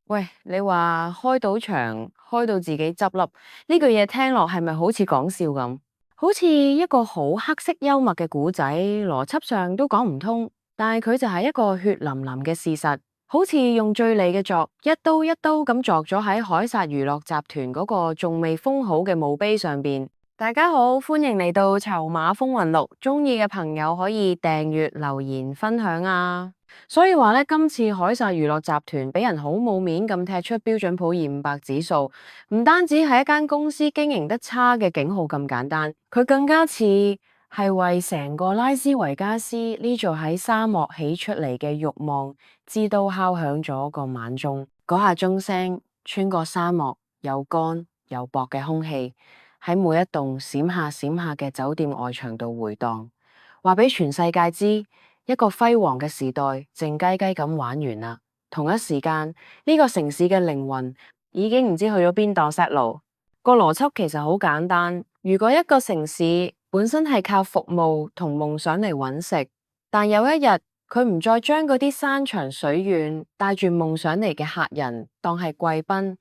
喂，你話開賭場開到自己執笠呢句嘢聽落係咪好似講笑咁？好似一個好黑色幽默嘅故仔，邏輯上都講唔通，但係佢就係一個血淋淋嘅事實，好似用最利嘅鑿，一刀一刀咁鑿咗喺凱撒娛樂集團嗰個仲未封好嘅墓碑上邊。大家好，歡迎嚟到籌碼風雲錄，中意嘅朋友可以訂閱、留言、分享啊！所以話咧，今次凱撒娛樂集團俾人好冇面咁踢出標準普爾500指數，唔單止係一間公司經營得差嘅警號咁簡單，佢更加似係為成個拉斯維加斯呢座喺沙漠起出嚟嘅慾望之都敲響咗個晚鐘。嗰下鐘聲穿過沙漠又乾又薄嘅空氣，喺每一棟閃下閃下嘅酒店外牆度回盪，話俾全世界知，一個輝煌嘅時代靜雞雞咁玩完啦。同一時間，呢個城市嘅靈魂已經唔知去咗邊度 set 路。個邏輯其實好簡單，如果一個城市本身係靠服務同夢想嚟揾食，但有一日佢唔再將嗰啲山長水遠帶住夢想嚟嘅客人當係貴賓，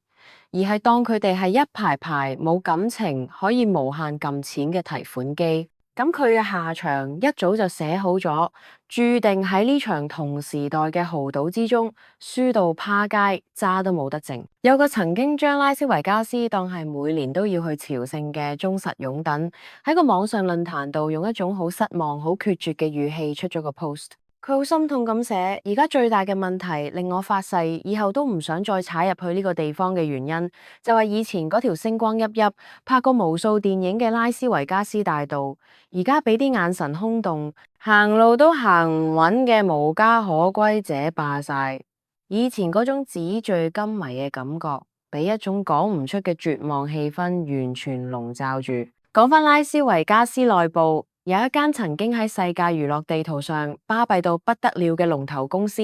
而係當佢哋係一排排冇感情可以無限撳錢嘅提款機，咁佢嘅下場一早就寫好咗，注定喺呢場同時代嘅豪賭之中輸到趴街，渣都冇得剩。有個曾經將拉斯維加斯當係每年都要去朝聖嘅忠實擁躉，喺個網上論壇度用一種好失望、好決絕嘅語氣出咗個 post。佢好心痛咁寫，而家最大嘅問題令我發誓以後都唔想再踩入去呢個地方嘅原因，就係以前嗰條星光熠熠、拍過無數電影嘅拉斯維加斯大道，而家俾啲眼神空洞、行路都行唔穩嘅無家可歸者霸晒。以前嗰種紙醉金迷嘅感覺，俾一種講唔出嘅絕望氣氛完全籠罩住。講返拉斯維加斯內部，有一間曾經喺世界娛樂地圖上巴閉到不得了嘅龍頭公司，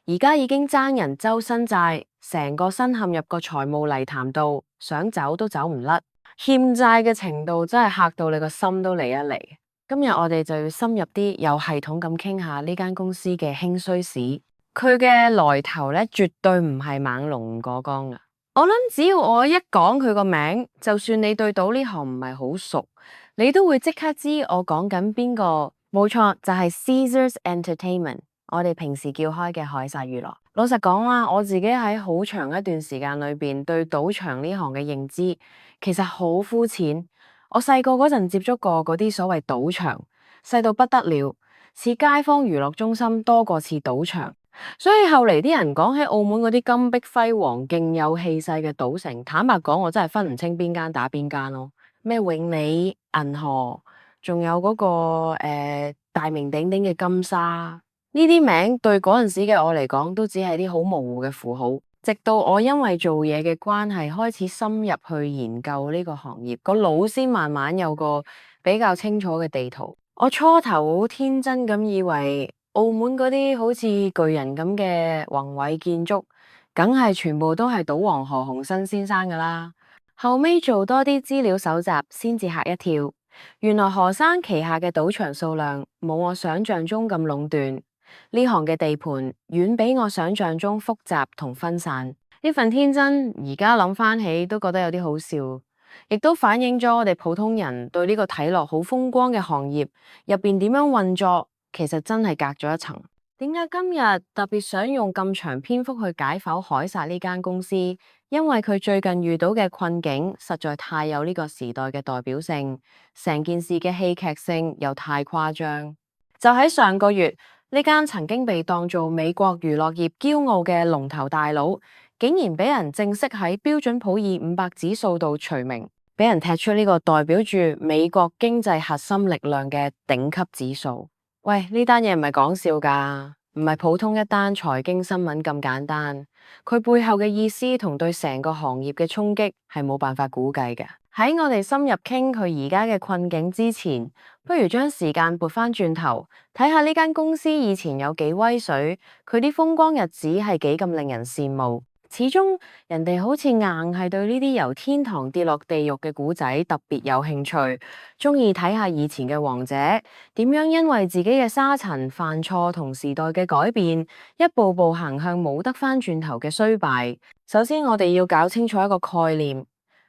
而家已經爭人周身債，成個身陷入個財務泥潭度，想走都走唔甩，欠債嘅程度真係嚇到你個心都離一離。今日我哋就要深入啲，有系統咁傾下呢間公司嘅興衰史，佢嘅來頭咧絕對唔係猛龍唔過江噶。我諗只要我一講佢個名，就算你對賭呢行唔係好熟，你都會即刻知我講緊邊個。冇錯，就係 Caesars Entertainment， 我哋平時叫開嘅凱撒娛樂。老實講啦，我自己喺好長一段時間裏邊對賭場呢行嘅認知其實好膚淺。我細個嗰陣接觸過嗰啲所謂賭場，細到不得了，似街坊娛樂中心多過似賭場。所以後嚟啲人講起澳門嗰啲金碧輝煌、勁有氣勢嘅賭城，坦白講，我真係分唔清邊間打邊間咯。咩永利、銀河，仲有嗰個大名鼎鼎嘅金沙，呢啲名對嗰陣時嘅我嚟講，都只係啲好模糊嘅符號。直到我因為做嘢嘅關係，開始深入去研究呢個行業，個腦先慢慢有個比較清楚嘅地圖。我初頭好天真咁以為，澳門嗰啲好似巨人咁嘅宏偉建築，梗係全部都係賭王何鴻燊先生噶啦。後尾做多啲資料搜集，先至嚇一跳。原來何生旗下嘅賭場數量冇我想象中咁壟斷，呢行嘅地盤遠比我想象中複雜同分散。呢份天真而家諗翻起都覺得有啲好笑，亦都反映咗我哋普通人對呢個睇落好風光嘅行業入邊點樣運作。其實真係隔咗一層。點解今日特別想用咁長篇幅去解剖凱撒呢間公司？因為佢最近遇到嘅困境實在太有呢個時代嘅代表性，成件事嘅戲劇性又太誇張。就喺上個月，呢間曾經被當做美國娛樂業驕傲嘅龍頭大佬，竟然俾人正式喺標準普爾500指數度除名，俾人踢出呢個代表住美國經濟核心力量嘅頂級指數。喂，呢單嘢唔係講笑噶，唔係普通一單財經新聞咁簡單，佢背後嘅意思同對成個行業嘅衝擊係冇辦法估計嘅。喺我哋深入傾佢而家嘅困境之前，不如將時間撥翻轉頭，睇下呢間公司以前有幾威水，佢啲風光日子係幾咁令人羨慕。始終人哋好似硬係對呢啲由天堂跌落地獄嘅古仔特別有興趣，鍾意睇下以前嘅王者點樣因為自己嘅沙塵犯錯同時代嘅改變，一步步行向冇得返轉頭嘅衰敗。首先，我哋要搞清楚一個概念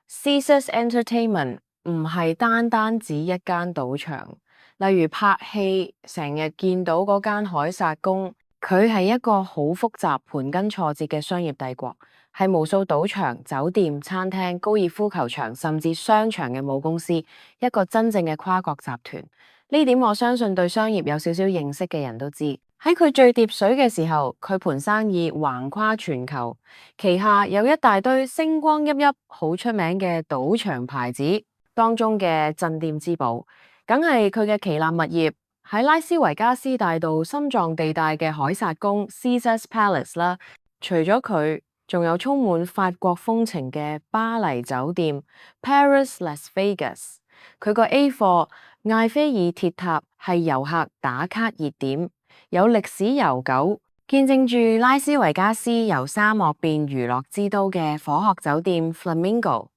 ，Caesars Entertainment 唔係單單指一間賭場，例如拍戲成日見到嗰間凱撒宮。佢係一個好複雜、盤根錯節嘅商業帝國，係無數賭場、酒店、餐廳、高爾夫球場甚至商場嘅母公司，一個真正嘅跨國集團。呢點我相信對商業有少少認識嘅人都知。喺佢最疊水嘅時候，佢盤生意橫跨全球，旗下有一大堆星光熠熠、好出名嘅賭場牌子，當中嘅鎮店之寶，梗係佢嘅旗艦物業。喺拉斯維加斯大道心臟地帶嘅凱撒宮 Caesars Palace 啦，除咗佢，仲有充滿法國風情嘅巴黎酒店 Paris Las Vegas。佢個 A 貨艾菲爾鐵塔係遊客打卡熱點，有歷史悠久，見證住拉斯維加斯由沙漠變娛樂之都嘅火鶴酒店 Flamingo。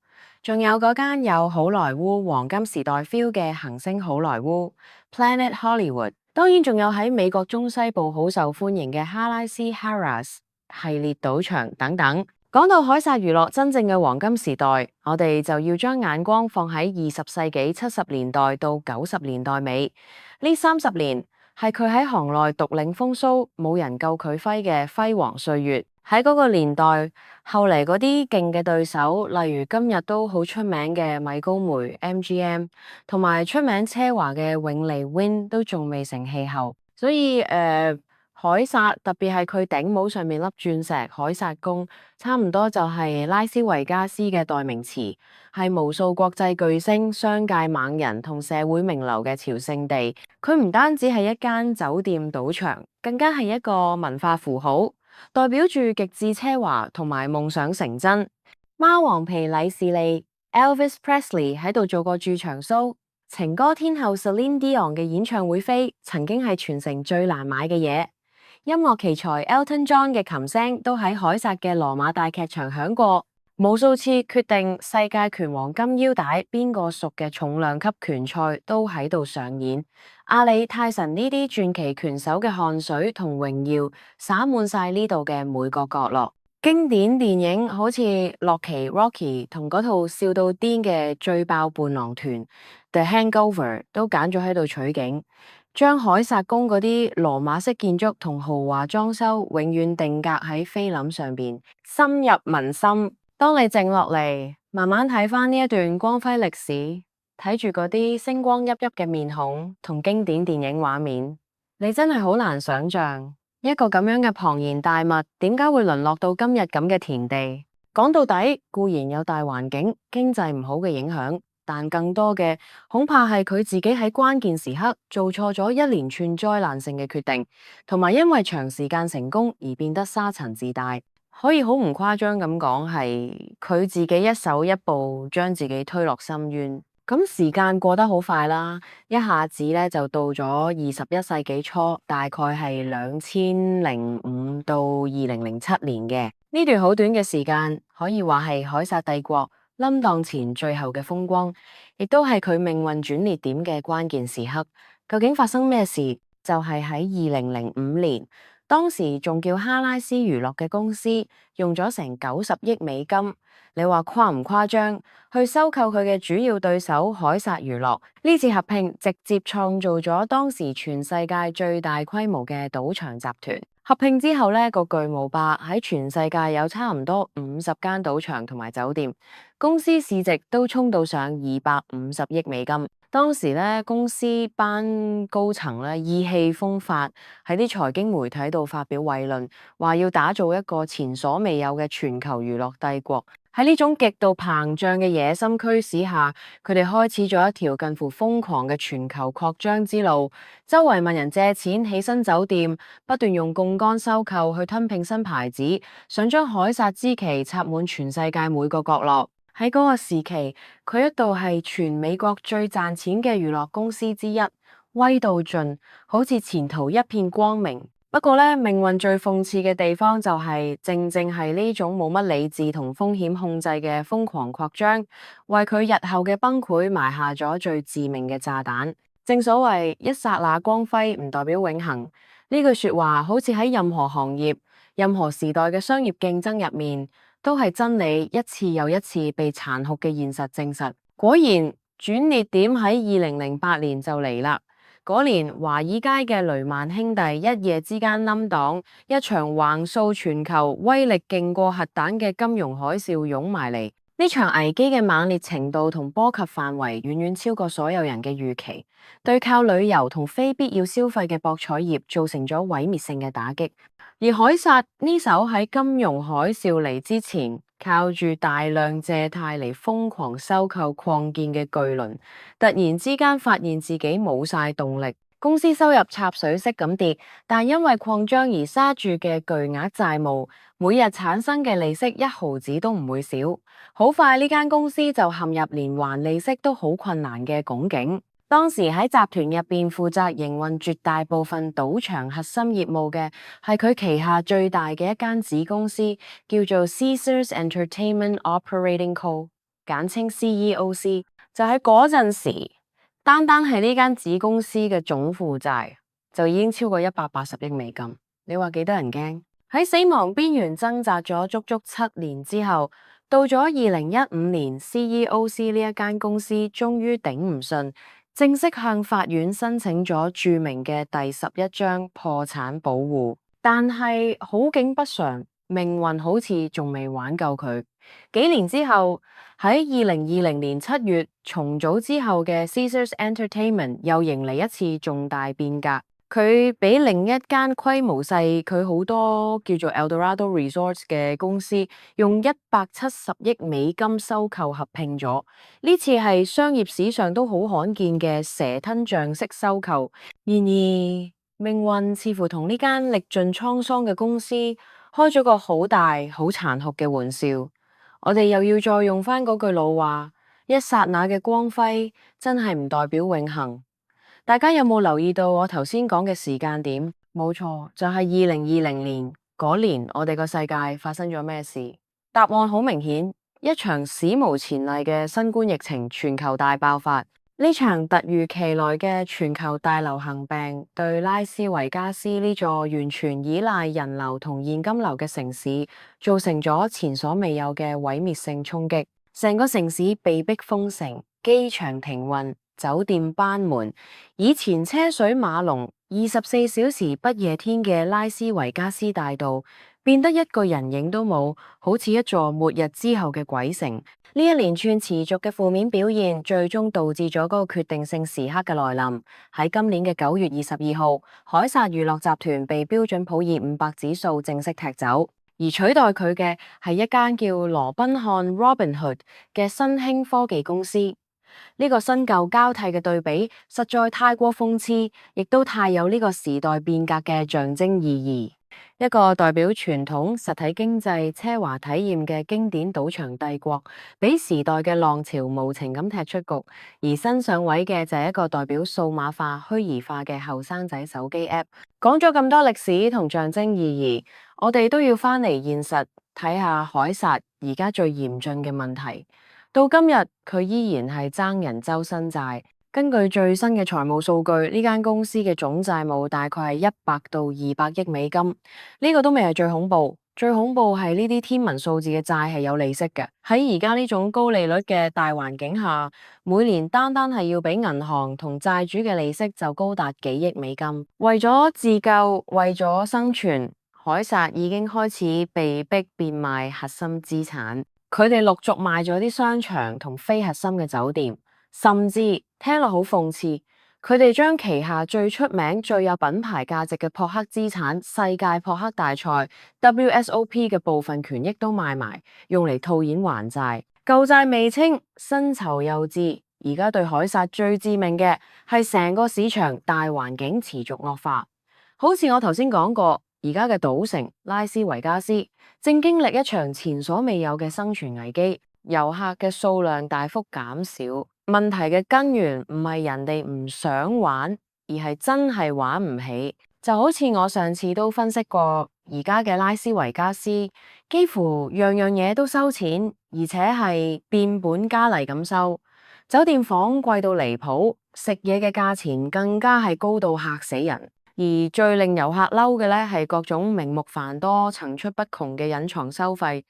仲有嗰間有好萊塢黃金時代 feel 嘅行星好萊塢 Planet Hollywood， 當然仲有喺美國中西部好受歡迎嘅哈拉斯 Harrah's 系列賭場等等。講到凱撒娛樂真正嘅黃金時代，我哋就要將眼光放喺20世紀70年代到90年代尾，呢30年係佢喺行內獨領風騷，冇人夠佢揮嘅輝煌歲月。喺嗰個年代，後嚟嗰啲勁嘅對手，例如今日都好出名嘅米高梅 MGM， 同埋出名奢華嘅永利 Wynn 都仲未成氣候。所以凱撒特別係佢頂帽上面粒鑽石凱撒宮，差唔多就係拉斯維加斯嘅代名詞，係無數國際巨星、商界猛人同社會名流嘅朝聖地。佢唔單止係一間酒店賭場，更加係一個文化符號，代表住極致奢華同埋夢想成真。貓王皮禮士利 Elvis Presley 喺度做過駐場 show， 情歌天后 Celine Dion 嘅演唱會飛曾經係全城最難買嘅嘢。音樂奇才 Elton John 嘅琴聲都喺凱撒嘅羅馬大劇場響過，無數次決定世界拳王金腰帶邊個屬嘅重量級拳賽都喺度上演。阿里、泰臣呢啲傳奇拳手嘅汗水同榮耀灑滿晒呢度嘅每個角落。經典電影好似洛奇 Rocky 同嗰套笑到癲嘅醉爆伴郎團 The Hangover 都揀咗喺度取景。將凱撒宮嗰啲羅馬式建築同豪華裝修永遠定格喺菲林上邊，深入民心。當你靜落嚟，慢慢睇返呢一段光輝歷史，睇住嗰啲星光熠熠嘅面孔同經典電影畫面，你真係好難想象一個咁樣嘅龐然大物，點解會淪落到今日咁嘅田地？講到底，固然有大環境、經濟唔好嘅影響。但更多嘅恐怕係佢自己喺關鍵時刻做錯咗一連串災難性嘅決定，同埋因為長時間成功而變得沙塵自大。可以好唔誇張咁講，係佢自己一手一步將自己推落深淵。咁時間過得好快啦，一下子咧就到咗21世紀初，大概係2005到2007年嘅呢段好短嘅時間，可以話係凱撒帝國冧檔前最後嘅風光，亦都係佢命運轉捩點嘅關鍵時刻。究竟發生咩事？就係喺2005年，當時仲叫哈拉斯娛樂嘅公司用咗成90億美金，你話誇唔誇張？去收購佢嘅主要對手凱撒娛樂。呢次合併直接創造咗當時全世界最大規模嘅賭場集團。合併之後呢個巨無霸喺全世界有差唔多50間賭場同埋酒店，公司市值都衝到上250億美金。當時呢，公司班高層呢意氣風發，喺啲財經媒體度發表偉論，話要打造一個前所未有嘅全球娛樂帝國。喺呢種極度膨脹嘅野心驅使下，佢哋開始咗一條近乎瘋狂嘅全球擴張之路，周圍問人借錢起新酒店，不斷用槓桿收購去吞併新牌子，想將凱撒之旗插滿全世界每個角落。喺嗰個時期，佢一度係全美國最賺錢嘅娛樂公司之一，威到盡，好似前途一片光明。不過咧，命運最諷刺嘅地方就係，正正係呢種冇乜理智同風險控制嘅瘋狂擴張，為佢日後嘅崩潰埋下咗最致命嘅炸彈。正所謂一剎那光輝唔代表永恆，呢句說話好似喺任何行業、任何時代嘅商業競爭入面，都係真理一次又一次被殘酷嘅現實證實。果然，轉捩點喺2008年就嚟啦。嗰年，華爾街嘅雷曼兄弟一夜之間冧檔，一場橫掃全球、威力勁過核彈嘅金融海嘯湧埋嚟。呢場危機嘅猛烈程度同波及範圍遠遠超過所有人嘅預期，對靠旅遊同非必要消費嘅博彩業造成咗毀滅性嘅打擊。而凱撒呢艘喺金融海嘯嚟之前，靠住大量借貸嚟瘋狂收購擴建嘅巨輪，突然之間發現自己冇晒動力，公司收入插水式咁跌，但因為擴張而揸住嘅巨額債務，每日產生嘅利息一毫子都唔會少。好快呢間公司就陷入連還利息都好困難嘅窘境。當時喺集團入邊負責營運絕大部分賭場核心業務嘅係佢旗下最大嘅一間子公司，叫做 Caesars Entertainment Operating Co， 簡稱 CEOC。就喺嗰陣時，單係呢間子公司嘅總負債就已經超過180億美金。你話幾得人驚？喺死亡邊緣掙扎咗足足7年之後，到咗2015年，CEOC 呢一間公司終於頂唔順，正式向法院申請咗著名嘅第11章破產保護。但係好景不常，命運好似仲未挽救佢。幾年之後，喺2020年7月重組之後嘅 Caesars Entertainment 又迎嚟一次重大變革。佢俾另一間規模細佢好多叫做 Eldorado Resorts 嘅公司用170億美金收購合併咗。呢次係商業史上都好罕見嘅蛇吞象式收購。然而命運似乎同呢間歷盡滄桑嘅公司開咗個好大好殘酷嘅玩笑。我哋又要再用翻嗰句老話，一剎那嘅光輝真係唔代表永恆。大家有冇留意到我頭先講嘅時間點？冇錯，就係2020年嗰年，我哋個世界發生咗咩事？答案好明顯，一場史無前例嘅新冠疫情全球大爆發。呢場突如其來嘅全球大流行病，對拉斯維加斯呢座完全依賴人流同現金流嘅城市，造成咗前所未有嘅毀滅性衝擊。成個城市被迫封城，機場停運，酒店關門，以前車水馬龍、24小時不夜天嘅拉斯維加斯大道，變得一個人影都冇，好似一座末日之後嘅鬼城。呢一連串持續嘅負面表現，最終導致咗嗰個決定性時刻嘅來臨。喺今年嘅9月22號，凱撒娛樂集團被標準普爾500指數正式踢走，而取代佢嘅係一間叫羅賓漢 Robinhood 嘅新興科技公司。呢個新舊交替嘅對比，實在太過諷刺，亦都太有呢個時代變革嘅象徵意義。一個代表傳統實體經濟奢華體驗嘅經典賭場帝國，俾時代嘅浪潮無情咁踢出局。而新上位嘅就係一個代表數碼化、虛擬化嘅後生仔手機 App。講咗咁多歷史同象徵意義，我哋都要翻嚟現實睇下凱撒而家最嚴峻嘅問題。到今日佢依然係爭人周身債。根據最新嘅財務數據，呢間公司嘅總債務大概係100到200億美金。呢個都未係最恐怖，最恐怖係呢啲天文數字嘅債係有利息嘅。喺而家呢種高利率嘅大環境下，每年單係要俾銀行同債主嘅利息就高達幾億美金。為咗自救，為咗生存，凱撒已經開始被迫變賣核心資產。佢哋陸續賣咗啲商場同非核心嘅酒店，甚至聽落好諷刺，佢哋將旗下最出名、最有品牌價值嘅撲克資產世界撲克大賽 WSOP 嘅部分權益都賣埋，用嚟套現還債。舊債未清，新仇又至。而家對凱撒最致命嘅係成個市場大環境持續惡化，好似我頭先講過。而家嘅賭城拉斯維加斯正經歷一場前所未有嘅生存危機，遊客嘅數量大幅減少。問題嘅根源唔係人哋唔想玩，而係真係玩唔起。就好似我上次都分析過，而家嘅拉斯維加斯幾乎樣樣嘢都收錢，而且係變本加厲咁收。酒店房貴到離譜，食嘢嘅價錢更加係高到嚇死人。而最令遊客嬲嘅咧，係各種名目繁多、層出不窮嘅隱藏收費。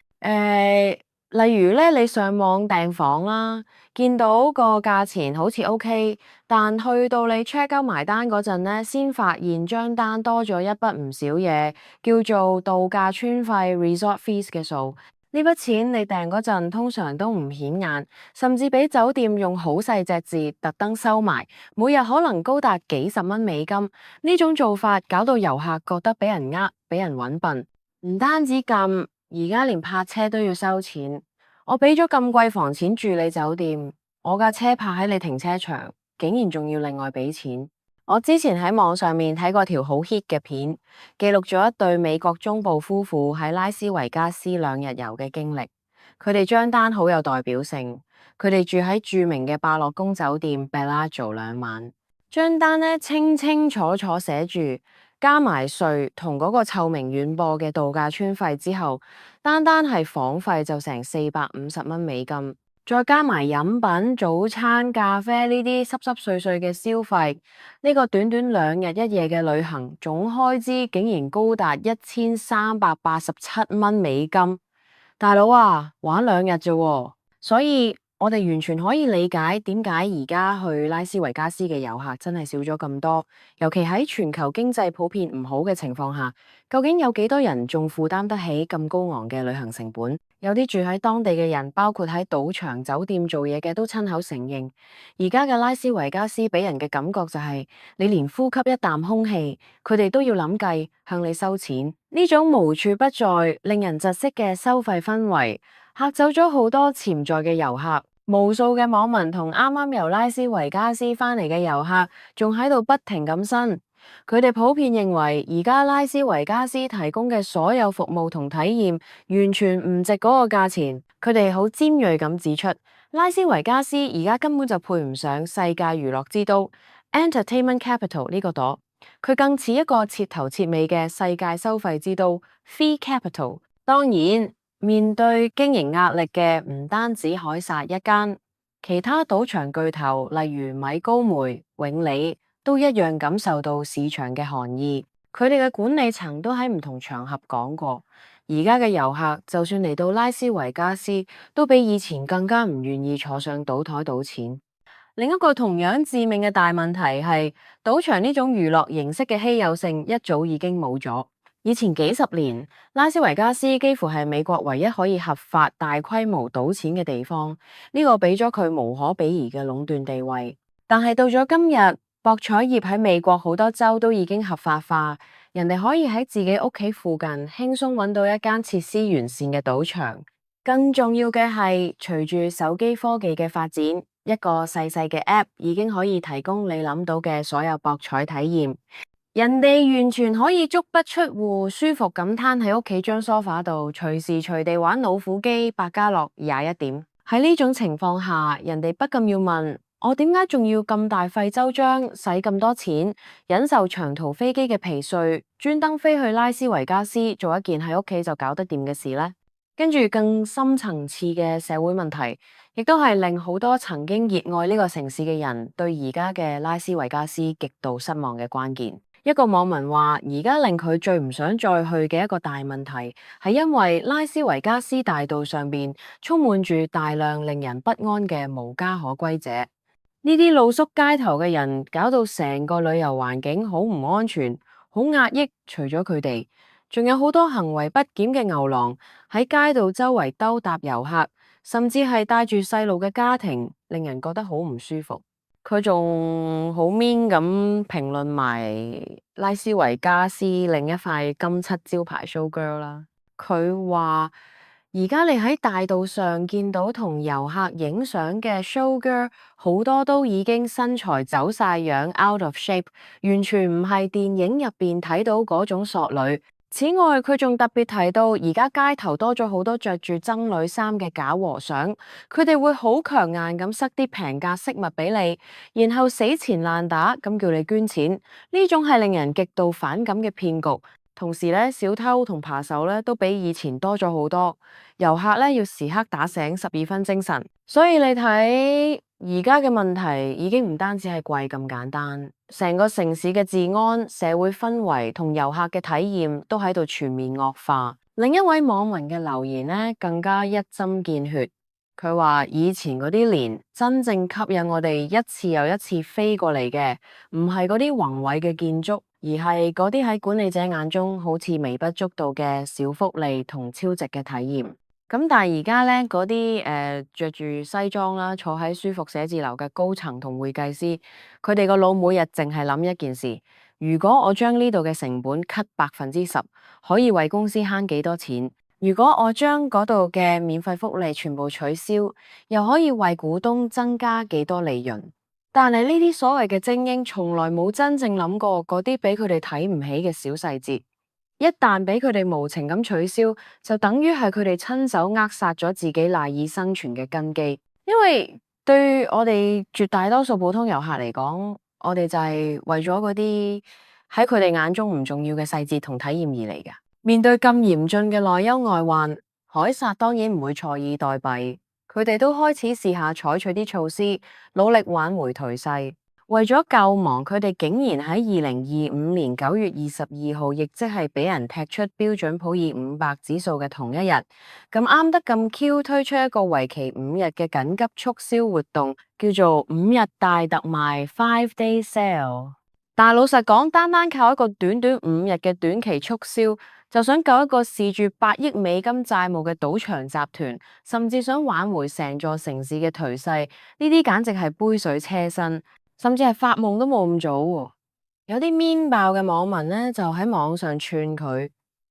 例如咧，你上網訂房啦，見到個價錢好似 OK，但去到你 check out 埋單嗰陣咧，先發現張單多咗一筆唔少嘢，叫做度假村費 resort fees 嘅數。呢筆錢你訂嗰陣通常都唔顯眼，甚至俾酒店用好細隻字特登收埋，每日可能高達幾十蚊美金。呢種做法搞到遊客覺得俾人呃，俾人搵笨。唔單止咁，而家連泊車都要收錢。我俾咗咁貴房錢住你酒店，我架車泊喺你停車場，竟然仲要另外俾錢。我之前喺網上面睇過條好 hit 嘅片，記錄咗一對美國中部夫婦喺拉斯維加斯2日遊嘅經歷。佢哋張單好有代表性，佢哋住喺著名嘅百樂宮酒店 Bellagio 2晚。張單呢清清楚楚寫住，加埋稅同嗰個臭名遠播嘅度假村費之後，單係房費就成450蚊美金，再加埋飲品、早餐、咖啡呢啲濕濕碎碎嘅消費，呢個短短2日1夜嘅旅行總開支竟然高達1387蚊美金。大佬啊，玩2日啫喎，所以我哋完全可以理解點解而家去拉斯維加斯嘅遊客真係少咗咁多，尤其喺全球經濟普遍唔好嘅情況下，究竟有幾多人仲負擔得起咁高昂嘅旅行成本？有啲住喺當地嘅人，包括喺賭場、酒店做嘢嘅，都親口承認，而家嘅拉斯維加斯俾人嘅感覺就係，你連呼吸一啖空氣，佢哋都要諗計向你收錢。呢種無處不在、令人窒息嘅收費氛圍，嚇走咗好多潛在嘅遊客。無數嘅網民同啱啱由拉斯維加斯返嚟嘅遊客，仲喺度不停咁呻。佢哋普遍認為，而家拉斯維加斯提供嘅所有服務同體驗，完全唔值嗰個價錢。佢哋好尖銳咁指出，拉斯維加斯而家根本就配唔上世界娛樂之都 （Entertainment Capital） 呢個朵。佢更似一個徹頭徹尾嘅世界收費之都 （Fee Capital）。當然，面對經營壓力嘅唔單止凱撒一間，其他賭場巨頭例如米高梅、永利都一樣感受到市場嘅寒意。佢哋嘅管理層都喺唔同場合講過，而家嘅遊客就算嚟到拉斯維加斯，都比以前更加唔願意坐上賭台賭錢。另一個同樣致命嘅大問題係，賭場呢種娛樂形式嘅稀有性一早已經冇咗。以前幾十年，拉斯維加斯幾乎係美國唯一可以合法大規模賭錢嘅地方，呢個俾咗佢無可比擬嘅壟斷地位。但係到咗今日，博彩業喺美國好多州都已經合法化，人哋可以喺自己屋企附近輕鬆揾到一間設施完善嘅賭場。更重要嘅係，隨住手機科技嘅發展，一個細細嘅 App 已經可以提供你諗到嘅所有博彩體驗。人哋完全可以足不出戶，舒服咁攤喺屋企張梳化度，隨時隨地玩老虎機、百家樂21點。喺呢種情況下，人哋不禁要問：我點解仲要咁大費周章，使咁多錢，忍受長途飛機嘅疲憊，專登飛去拉斯維加斯做一件喺屋企就搞得掂嘅事呢？跟住更深層次嘅社會問題，亦都係令好多曾經熱愛呢個城市嘅人對而家嘅拉斯維加斯極度失望嘅關鍵。一個網民話，而家令佢最唔想再去嘅一個大問題，係因為拉斯維加斯大道上邊充滿住大量令人不安嘅無家可歸者。呢啲露宿街頭嘅人，搞到成個旅遊環境好唔安全、好壓抑。除咗佢哋，仲有好多行為不檢嘅牛郎喺街道周圍兜搭遊客，甚至係帶住細路嘅家庭，令人覺得好唔舒服。佢仲好 mean 咁評論埋拉斯維加斯另一塊金漆招牌 show girl 啦。佢話而家你喺大道上見到同遊客影相嘅 show girl，好多都已經身材走晒樣 out of shape，完全唔係電影入邊睇到嗰種索女，此外，佢仲特別提到，而家街頭多咗好多着住僧侶衫嘅假和尚，佢哋會好強硬咁塞啲平價飾物俾你，然後死纏爛打咁叫你捐錢。呢種係令人極度反感嘅騙局。同時咧，小偷同扒手咧都比以前多咗好多，遊客咧要時刻打醒12分精神。所以你睇而家嘅問題已經唔單止係貴咁簡單，成個城市嘅治安、社會氛圍同遊客嘅體驗都喺度全面惡化。另一位網民嘅留言呢，更加一針見血，佢話以前嗰啲年真正吸引我哋一次又一次飛過嚟嘅，唔係嗰啲宏偉嘅建築，而係嗰啲喺管理者眼中好似微不足道嘅小福利同超值嘅體驗。咁但係而家咧，嗰啲着住西裝啦，坐喺舒服寫字樓嘅高層同會計師，佢哋個腦每日淨係諗一件事：如果我將呢度嘅成本 cut 10%，可以為公司慳幾多錢？如果我將嗰度嘅免費福利全部取消，又可以為股東增加幾多利潤？但係呢啲所謂嘅精英，從來冇真正諗過嗰啲俾佢哋睇唔起嘅小細節。一旦俾佢哋無情咁取消，就等於係佢哋親手扼殺咗自己賴以生存嘅根基。因為對我哋絕大多數普通遊客嚟講，我哋就係為咗嗰啲喺佢哋眼中唔重要嘅細節同體驗而嚟嘅。面對咁嚴峻嘅內憂外患，凱撒當然唔會坐以待斃，佢哋都開始試下採取啲措施，努力挽回頹勢。為咗救亡，佢哋竟然喺2025年9月22號，亦即係俾人踢出標準普爾500指數嘅同一日，咁啱得咁 Q 推出一個為期5日嘅緊急促銷活動，叫做5日大特賣 5-day sale。但係老實講，單靠一個短短5日嘅短期促銷，就想救一個視住8億美金債務嘅賭場集團，甚至想挽回成座城市嘅頹勢，呢啲簡直係杯水車薪。甚至係發夢都冇咁早喎。有啲面爆嘅網民呢，就喺網上串佢，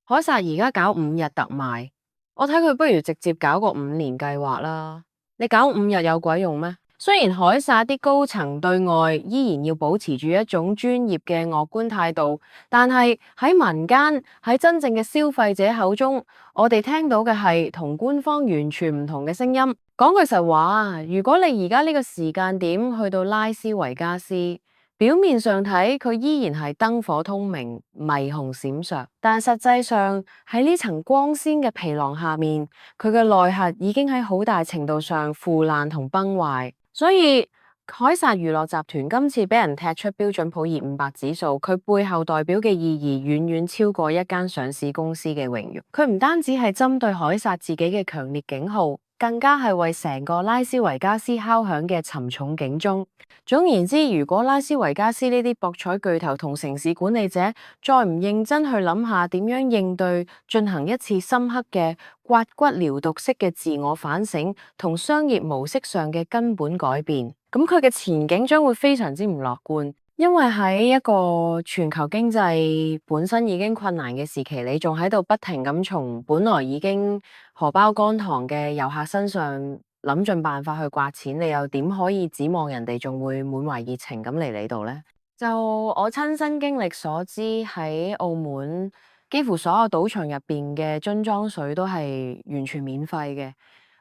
凱撒而家搞5日特賣，我睇佢不如直接搞個5年計劃啦。你搞5日有鬼用咩？雖然凱撒啲高層對外依然要保持住一種專業嘅樂觀態度，但係喺民間，喺真正嘅消費者口中，我哋聽到嘅係同官方完全唔同嘅聲音。講句實話，如果你而家呢個時間點去到拉斯維加斯，表面上睇佢依然係燈火通明、霓虹閃爍，但實際上喺呢層光鮮嘅皮囊下面，佢嘅內核已經喺好大程度上腐爛同崩壞。所以凱撒娛樂集團今次俾人踢出標準普爾500指數，佢背後代表嘅意義遠遠超過一間上市公司嘅榮譽。佢唔單止係針對凱撒自己嘅強烈警號，更加係為成個拉斯維加斯敲響嘅沉重警鐘。總言之，如果拉斯維加斯呢啲博彩巨頭同城市管理者再唔認真去諗下點樣應對，進行一次深刻嘅刮骨療毒式嘅自我反省同商業模式上嘅根本改變，咁佢嘅前景將會非常之唔樂觀。因為喺一個全球經濟本身已經困難嘅時期，你仲喺度不停咁從本來已經荷包乾塘嘅遊客身上諗盡辦法去刮錢，你又點可以指望人哋仲會滿懷熱情咁嚟你度呢？就我親身經歷所知，喺澳門幾乎所有賭場入邊嘅樽裝水都係完全免費嘅。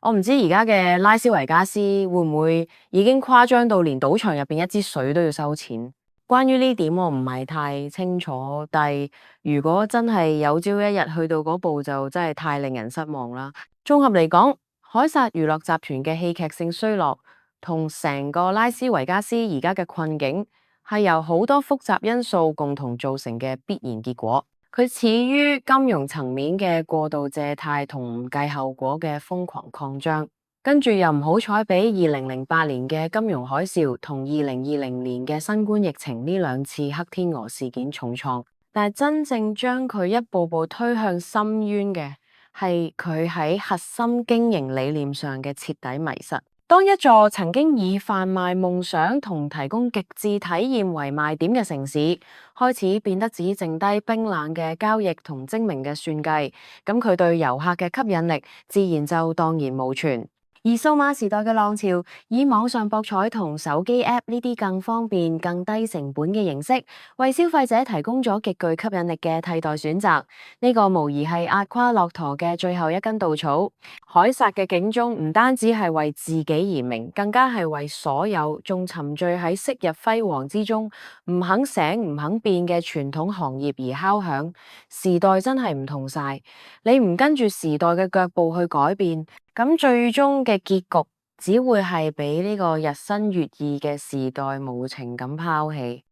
我唔知而家嘅拉斯維加斯會唔會已經誇張到連賭場入邊一支水都要收錢？關於呢點我唔係太清楚，但係如果真係有朝一日去到嗰步，就真係太令人失望啦。綜合嚟講，凱撒娛樂集團嘅戲劇性衰落，同成個拉斯維加斯而家嘅困境，係由好多複雜因素共同造成嘅必然結果。佢始於金融層面嘅過度借貸同唔計後果嘅瘋狂擴張。跟住又唔好彩俾2008年嘅金融海嘯同2020年嘅新冠疫情呢兩次黑天鵝事件重創，但係真正將佢一步步推向深淵嘅係佢喺核心經營理念上嘅徹底迷失。當一座曾經以販賣夢想同提供極致體驗為賣點嘅城市開始變得只剩低冰冷嘅交易同精明嘅算計，咁佢對遊客嘅吸引力自然就蕩然無存。而數碼時代嘅浪潮，以網上博彩同手機 App 呢啲更方便、更低成本嘅形式，為消費者提供咗極具吸引力嘅替代選擇。呢個無疑係壓垮駱駝嘅最後一根稻草。凱撒嘅警鐘唔單止係為自己而鳴，更加係為所有仲沉醉喺昔日輝煌之中，唔肯醒、唔肯變嘅傳統行業而敲響。時代真係唔同晒，你唔跟住時代嘅腳步去改變，咁最終嘅結局只會係俾呢個日新月異嘅時代無情咁拋棄。